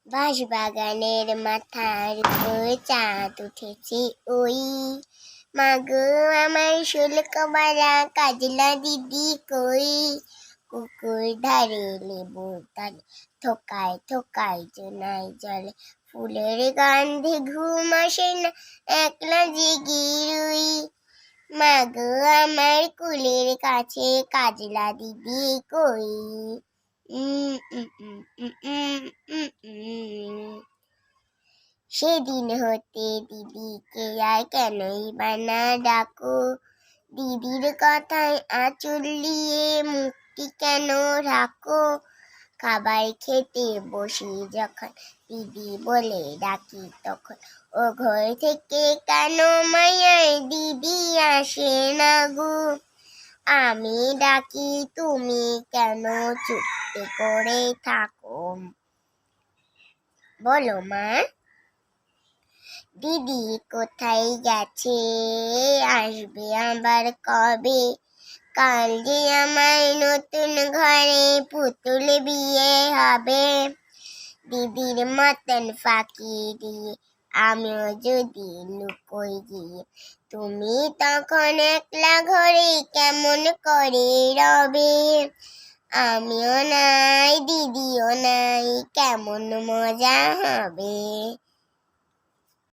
বাঁশবাগানের মাথার উপর চাঁদ উঠেছে ওই, মাগো আমার শুল্কবালা কাজলা দিদি কই। পুকুর ধারে লেবুর তলে থোকায় থোকায় জোনাই জলে, ফুলের গন্ধে ঘুম আসে না একলা জেগে রই। মাগো আমার কুলের কাছে কাজলা দিদি কই। সেদিন হতে দিদিকে আর কেনই বা না ডাকো, দিদির কথায় আঁচল দিয়ে মুক্তি কেন রাখো। খাবার খেতে বসি যখন দিদি বলে ডাকি তখন, ও ঘর থেকে কেন মায়ার দিদি আসে না গো। আমি ডাকি তুমি কেন চুপটি করে থাকো, বলো মা। দিদি কোথায় গেছে, আসবে আবার কবে। কাল যে আমার নতুন ঘরে পুতুল বিয়ে হবে। দিদির মতন ফাঁকি দিয়ে আমিও যদি লুকোই গিয়ে, তুমি তখন একলা ঘরে কেমন করে রবে। আমিও নাই দিদিও নাই কেমন মজা হবে।